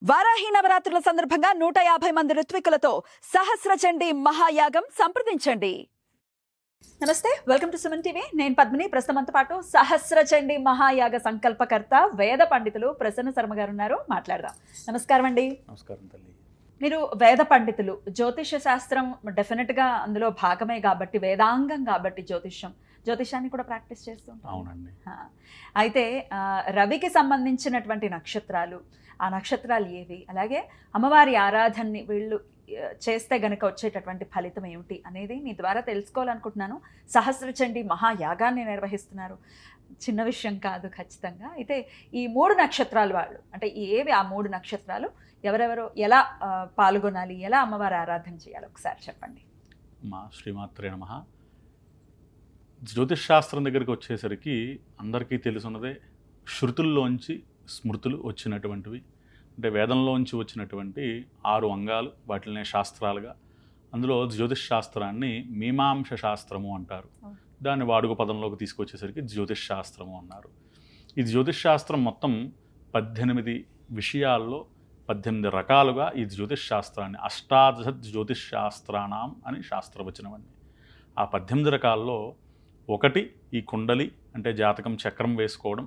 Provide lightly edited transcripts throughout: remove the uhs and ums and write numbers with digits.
వారాహి నవరాత్రుల సందర్భంగా 150 మంది ఋత్వికులతో సహస్ర చండీ మహాయాగం సంప్రదించండి. నమస్తే, వెల్కమ్ టు సుమన్ టీవీ. నేను పద్మిని. ప్రస్తుతంతో పాటు సహస్ర చండీ మహాయాగ సంకల్పకర్త వేద పండితులు ప్రసన్న శర్మ గారు ఉన్నారు. మాట్లాడదాం. నమస్కారం అండి. నమస్కారం తల్లి. మీరు వేద పండితులు, జ్యోతిష్య శాస్త్రం డెఫినెట్ గా అందులో భాగమే కాబట్టి, వేదాంగం కాబట్టి జ్యోతిష్యాన్ని కూడా ప్రాక్టీస్ చేస్తూ ఉంటారు. అవునండి. అయితే రవికి సంబంధించినటువంటి నక్షత్రాలు, ఆ నక్షత్రాలు ఏవి, అలాగే అమ్మవారి ఆరాధనని వీళ్ళు చేస్తే గనక వచ్చేటటువంటి ఫలితం ఏమిటి అనేది మీ ద్వారా తెలుసుకోవాలనుకుంటున్నాను. సహస్ర చండీ మహాయాగాన్ని నిర్వహిస్తున్నారు. చిన్న విషయం కాదు ఖచ్చితంగా. అయితే ఈ 3 నక్షత్రాలు వాళ్ళు, అంటే ఏవి ఆ 3 నక్షత్రాలు, ఎవరెవరు ఎలా పాల్గొనాలి, ఎలా అమ్మవారి ఆరాధన చేయాలి, ఒకసారి చెప్పండి. మా శ్రీమాత్రే నమః. జ్యోతిష్ శాస్త్రం దగ్గరికి వచ్చేసరికి అందరికీ తెలుసున్నదే శృతుల్లోంచి స్మృతులు వచ్చినటువంటివి. అంటే వేదంలోంచి వచ్చినటువంటి 6 అంగాలు, వాటినే శాస్త్రాలుగా. అందులో జ్యోతిష్ శాస్త్రాన్ని మీమాంస శాస్త్రము అంటారు. దాన్ని వాడుక పదంలోకి తీసుకొచ్చేసరికి జ్యోతిష్ శాస్త్రము అన్నారు. ఈ జ్యోతిష్ శాస్త్రం మొత్తం 18 విషయాల్లో 18 రకాలుగా ఈ జ్యోతిష్ శాస్త్రాన్ని అష్టాదశ జ్యోతిష్ శాస్త్రాణం అని శాస్త్రవచనం అండి. ఆ 18 రకాల్లో ఒకటి ఈ కుండలి, అంటే జాతకం చక్రం వేసుకోవడం,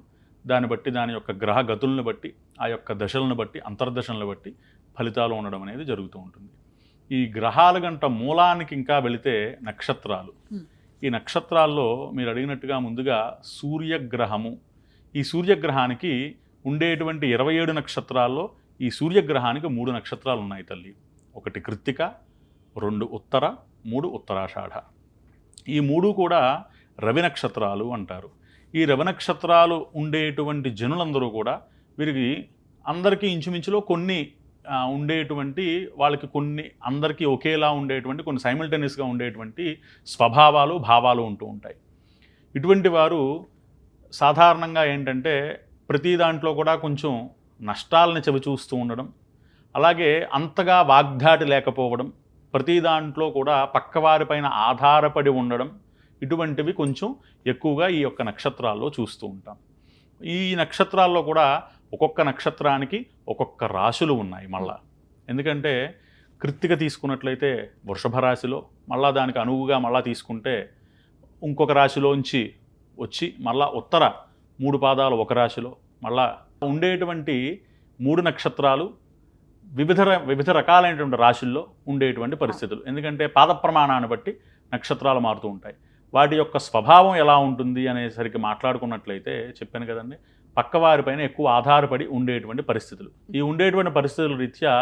దాన్ని బట్టి దాని యొక్క గ్రహ గతులను బట్టి, ఆ యొక్క దశలను బట్టి, అంతర్దశలను బట్టి ఫలితాలు ఉండడం అనేది జరుగుతూ ఉంటుంది. ఈ గ్రహాల గంట మూలానికి ఇంకా వెళితే నక్షత్రాలు. ఈ నక్షత్రాల్లో మీరు అడిగినట్టుగా ముందుగా సూర్యగ్రహము. ఈ సూర్యగ్రహానికి ఉండేటువంటి 27 నక్షత్రాల్లో ఈ సూర్యగ్రహానికి 3 నక్షత్రాలు ఉన్నాయి తల్లి. ఒకటి కృత్తిక, 2 ఉత్తర, 3 ఉత్తరాషాఢ. ఈ 3 కూడా రవి నక్షత్రాలు అంటారు. ఈ రవి నక్షత్రాలు ఉండేటువంటి జనులందరూ కూడా వీరికి అందరికీ ఇంచుమించులో కొన్ని ఉండేటువంటి వాళ్ళకి కొన్ని అందరికీ ఒకేలా ఉండేటువంటి కొన్ని సైమల్టేనియస్గా ఉండేటువంటి స్వభావాలు, భావాలు ఉంటూ ఉంటాయి. ఇటువంటి వారు సాధారణంగా ఏంటంటే ప్రతి దాంట్లో కూడా కొంచెం నష్టాలని చవిచూస్తూ ఉండడం, అలాగే అంతగా వాగ్దాటి లేకపోవడం, ప్రతి దాంట్లో కూడా పక్కవారిపైన ఆధారపడి ఉండడం, ఇటువంటివి కొంచెం ఎక్కువగా ఈ యొక్క నక్షత్రాల్లో చూస్తూ ఉంటాం. ఈ నక్షత్రాల్లో కూడా ఒక్కొక్క నక్షత్రానికి ఒక్కొక్క రాశులు ఉన్నాయి మళ్ళా. ఎందుకంటే కృత్తిక తీసుకున్నట్లయితే వృషభ రాశిలో, మళ్ళా దానికి అనువుగా మళ్ళా తీసుకుంటే ఇంకొక రాశిలోంచి వచ్చి మళ్ళా ఉత్తర 3 పాదాలు ఒక రాశిలో, మళ్ళా ఉండేటువంటి 3 నక్షత్రాలు వివిధ రకాలైనటువంటి రాశుల్లో ఉండేటువంటి పరిస్థితులు. ఎందుకంటే పాద ప్రమాణాన్ని బట్టి నక్షత్రాలు మారుతూ ఉంటాయి. వాటి యొక్క స్వభావం ఎలా ఉంటుంది అనేసరికి మాట్లాడుకున్నట్లయితే చెప్పాను కదండి, పక్కవారిపైన ఎక్కువ ఆధారపడి ఉండేటువంటి పరిస్థితులు. ఈ ఉండేటువంటి పరిస్థితుల రీత్యా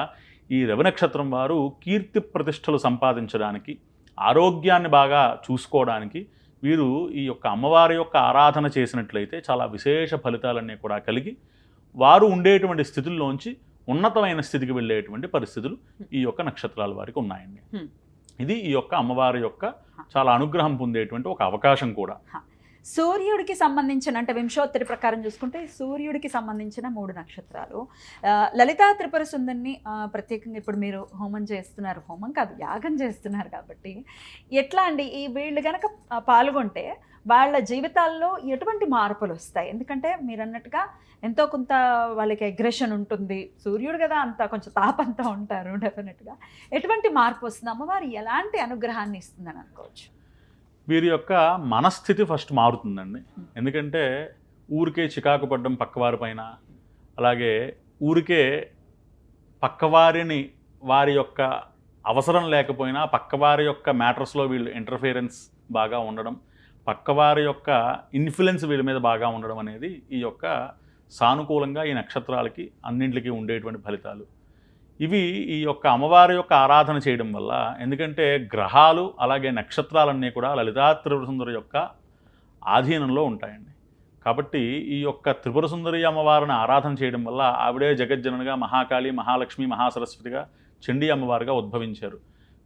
ఈ రవి నక్షత్రం వారు కీర్తి ప్రతిష్టలు సంపాదించడానికి, ఆరోగ్యాన్ని బాగా చూసుకోవడానికి వీరు ఈ యొక్క అమ్మవారి యొక్క ఆరాధన చేసినట్లయితే చాలా విశేష ఫలితాలన్నీ కూడా కలిగి వారు ఉండేటువంటి స్థితుల్లోంచి ఉన్నతమైన స్థితికి వెళ్ళేటువంటి పరిస్థితులు ఈ యొక్క నక్షత్రాల వారికి ఉన్నాయండి. ఇది ఈ యొక్క అమ్మవారి యొక్క చాలా అనుగ్రహం పొందేటువంటి ఒక అవకాశం కూడా. సూర్యుడికి సంబంధించిన, అంటే వింశోత్తరి ప్రకారం చూసుకుంటే సూర్యుడికి సంబంధించిన 3 నక్షత్రాలు. లలితా త్రిపుర సుందరిని ప్రత్యేకంగా ఇప్పుడు మీరు హోమం చేస్తున్నారు, హోమం కాదు యాగం చేస్తున్నారు కాబట్టి ఎట్లా అండి, ఈ వీళ్ళు కనుక పాల్గొంటే వాళ్ళ జీవితాల్లో ఎటువంటి మార్పులు వస్తాయి? ఎందుకంటే మీరు అన్నట్టుగా ఎంతో కొంత వాళ్ళకి అగ్రెషన్ ఉంటుంది, సూర్యుడు కదా, అంతా కొంచెం తాపంతా ఉంటారు. డెఫినెట్గా ఎటువంటి మార్పు వస్తుంది, అమ్మవారు ఎలాంటి అనుగ్రహాన్ని ఇస్తుందని అనుకోవచ్చు? వీరి యొక్క మనస్థితి ఫస్ట్ మారుతుందండి. ఎందుకంటే ఊరికే చికాకు పడ్డం పక్కవారి పైన, అలాగే ఊరికే పక్కవారిని వారి యొక్క అవసరం లేకపోయినా పక్కవారి యొక్క మ్యాటర్స్లో వీళ్ళు ఇంటర్ఫియరెన్స్ బాగా ఉండడం, పక్కవారి యొక్క ఇన్ఫ్లుయెన్స్ వీళ్ళ మీద బాగా ఉండడం అనేది ఈ యొక్క సానుకూలంగా ఈ నక్షత్రాలకి అన్నింటికి ఉండేటువంటి ఫలితాలు. ఇవి ఈ యొక్క అమ్మవారి యొక్క ఆరాధన చేయడం వల్ల, ఎందుకంటే గ్రహాలు అలాగే నక్షత్రాలన్నీ కూడా లలితా త్రిపుర సుందరి యొక్క ఆధీనంలో ఉంటాయండి. కాబట్టి ఈ యొక్క త్రిపుర సుందరి అమ్మవారిని ఆరాధన చేయడం వల్ల ఆవిడే జగజ్జననిగా మహాకాళి, మహాలక్ష్మి, మహాసరస్వతిగా, చండీ అమ్మవారిగా ఉద్భవించారు.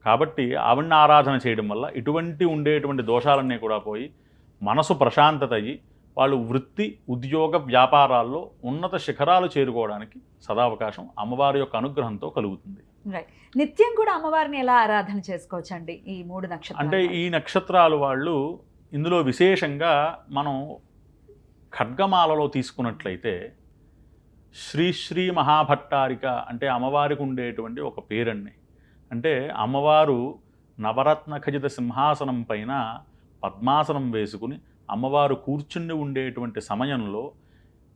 కాబట్టి ఆవిడని ఆరాధన చేయడం వల్ల ఇటువంటి ఉండేటువంటి దోషాలన్నీ కూడా పోయి మనసు ప్రశాంతత అయ్యి వాళ్ళు వృత్తి, ఉద్యోగ, వ్యాపారాల్లో ఉన్నత శిఖరాలు చేరుకోవడానికి సదావకాశం అమ్మవారి యొక్క అనుగ్రహంతో కలుగుతుంది. నిత్యం కూడా అమ్మవారిని ఎలా ఆరాధన చేసుకోవచ్చండి ఈ 3 నక్షత్రాలు? అంటే ఈ నక్షత్రాలు వాళ్ళు ఇందులో విశేషంగా మనం ఖడ్గమాలలో తీసుకున్నట్లయితే శ్రీ మహాభట్టారిక అంటే అమ్మవారికి ఉండేటువంటి ఒక పేరండి. అంటే అమ్మవారు నవరత్న ఖచిత సింహాసనం పైన పద్మాసనం వేసుకుని అమ్మవారు కూర్చుని ఉండేటువంటి సమయంలో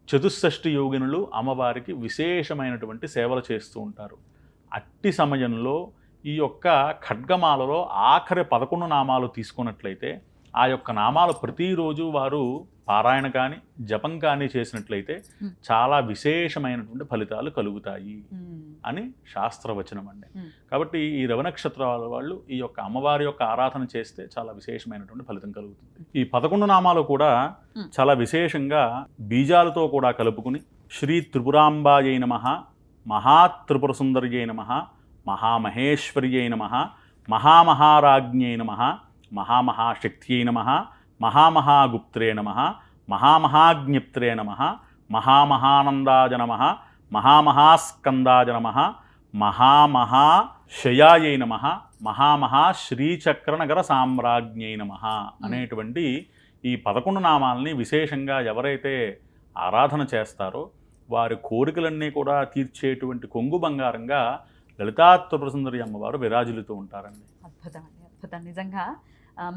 చతుషష్ఠి యోగినులు అమ్మవారికి విశేషమైనటువంటి సేవలు చేస్తూ ఉంటారు. అట్టి సమయంలో ఈ యొక్క ఖడ్గమాలలో ఆఖరి 11 నామాలు తీసుకున్నట్లయితే ఆ యొక్క నామాలు ప్రతిరోజు వారు పారాయణ కానీ జపం కానీ చేసినట్లయితే చాలా విశేషమైనటువంటి ఫలితాలు కలుగుతాయి అని శాస్త్రవచనం అండి. కాబట్టి ఈ రవి నక్షత్రాల వాళ్ళు ఈ యొక్క అమ్మవారి యొక్క ఆరాధన చేస్తే చాలా విశేషమైనటువంటి ఫలితం కలుగుతుంది. ఈ 11 నామాలు కూడా చాలా విశేషంగా బీజాలతో కూడా కలుపుకుని శ్రీ త్రిపురాంబాయై నమః, మహాత్రిపుర సుందర్యై నమః, మహామహేశ్వర్యై నమః, మహామహారాజ్ఞై నమః, మహామహాశక్త్యై నమః, మహామహాగుప్త్రే నమః, మహామహాజ్ఞప్త్రే నమః, మహామహానందాయ నమః, మహామహాస్కందాయ నమః, మహామహాశయాయై నమః, మహామహాశ్రీచక్రనగర సామ్రాజ్ఞై నమః అనేటువంటి ఈ 11 నామాలని విశేషంగా ఎవరైతే ఆరాధన చేస్తారో వారి కోరికలన్నీ కూడా తీర్చేటువంటి కొంగు బంగారంగా లలితా త్రిపుర సుందరి అమ్మవారు విరాజిల్లుతూ ఉంటారండి. అద్భుతం అండి, అద్భుతం. నిజంగా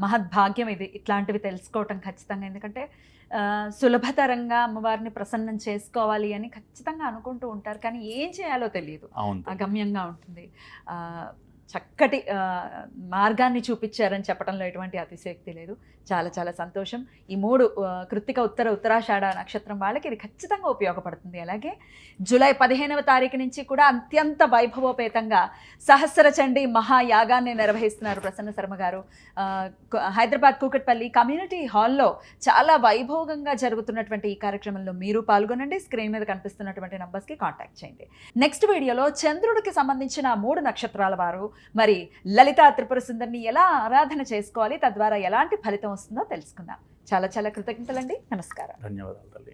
మహద్భాగ్యం ఇది, ఇట్లాంటివి తెలుసుకోవటం ఖచ్చితంగా. ఎందుకంటే సులభతరంగా అమ్మవారిని ప్రసన్నం చేసుకోవాలి అని ఖచ్చితంగా అనుకుంటూ ఉంటారు, కానీ ఏం చేయాలో తెలియదు, అగమ్యంగా ఉంటుంది. చక్కటి మార్గాన్ని చూపించారని చెప్పడంలో ఎటువంటి అతిశయోక్తి లేదు. చాలా చాలా సంతోషం. ఈ 3 కృత్తిక, ఉత్తరాషాఢ నక్షత్రం వాళ్ళకి ఇది ఖచ్చితంగా ఉపయోగపడుతుంది. అలాగే జూలై 15వ తారీఖు నుంచి కూడా అత్యంత వైభవోపేతంగా సహస్రచండీ మహాయాగాన్ని నిర్వహిస్తున్నారు ప్రసన్న శర్మ గారు. హైదరాబాద్ కూకట్పల్లి కమ్యూనిటీ హాల్లో చాలా వైభవంగా జరుగుతున్నటువంటి ఈ కార్యక్రమంలో మీరు పాల్గొనండి. స్క్రీన్ మీద కనిపిస్తున్నటువంటి నంబర్స్కి కాంటాక్ట్ చేయండి. నెక్స్ట్ వీడియోలో చంద్రుడికి సంబంధించిన 3 నక్షత్రాల వారు మరి లలితా త్రిపుర సుందరిని ఎలా ఆరాధన చేసుకోవాలి, తద్వారా ఎలాంటి ఫలితం వస్తుందో తెలుసుకుందాం. చాలా చాలా కృతజ్ఞతలండి. నమస్కారం. ధన్యవాదాలు తల్లి.